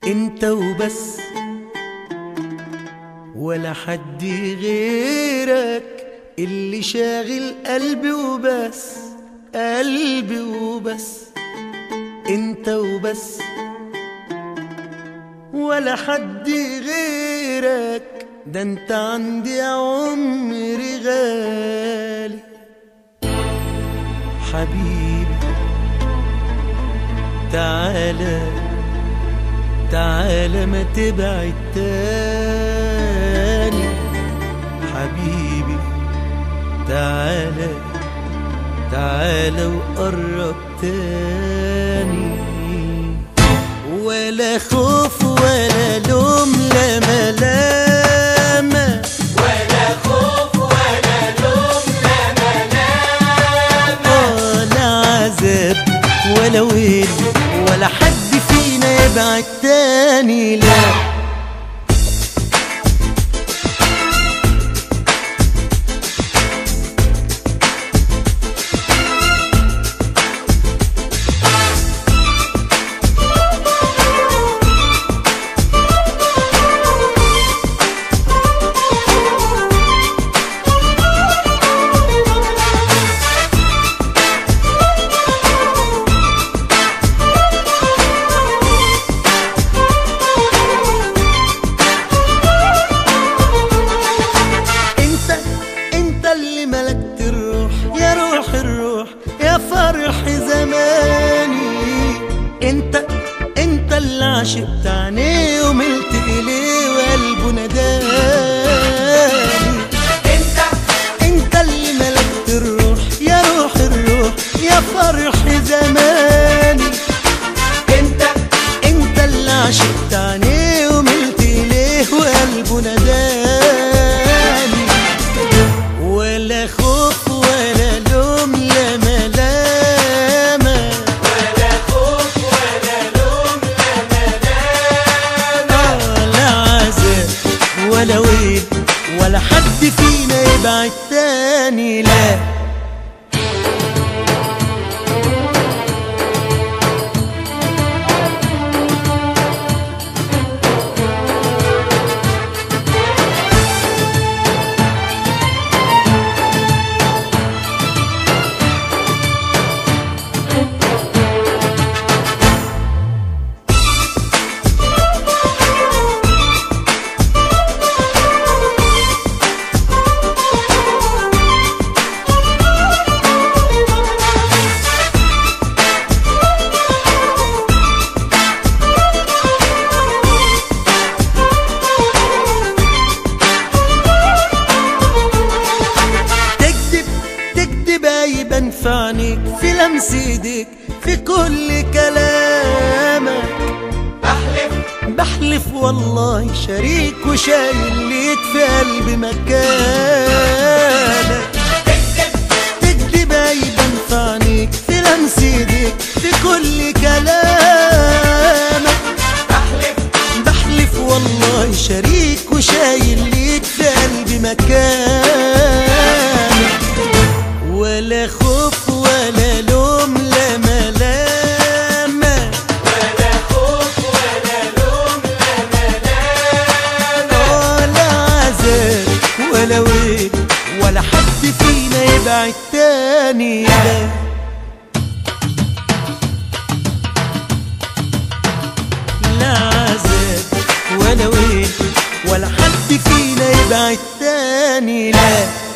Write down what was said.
انت وبس، ولا حد غيرك اللي شاغل قلبي وبس، قلبي وبس. انت وبس، ولا حد غيرك، ده انت عندي يا عمري غالي. حبيبي تعالى تعالى ما تبعد تاني. حبيبي تعالى تعالى وقرب تاني. ولا خوف ولا لوم لا ملامة، ولا خوف ولا لوم لا ملامة، ولا عذاب ولا ويل، ولا حد فينا يبعد تاني. لا ملكت الروح يا روح الروح يا فرح زماني. انت اللي عشقت عينيه وملت اليه وقلبه نداني. انت اللي ملكت الروح يا روح الروح يا فرح زماني. انت اللي عشقت عينيه وملت اليه وقلبه نداني. ولا خوف ولا لوم لا ملامة، ولا خوف ولا لوم لا ملامة، ولا عذاب ولا ويل، ولا حد فينا يبعد تاني. لا يبان في عينيك، في لمس ايديك، في كل كلامك. بحلف والله شريك وشايل ليك في قلبي مكانك. تكذب يبان في عينيك، في لمس ايديك، في كل كلامك. بحلف والله شريك وشايل ليك في قلبي مكانك. ولا خوف ولا لوم لا ملامة، ولا خوف ولا لوم لا ملامة، ولا عذاب ولا ويل، ولا حد فينا يبعد تاني. لا عذاب ولا ويل، ولا حد فينا يبعد تاني. لا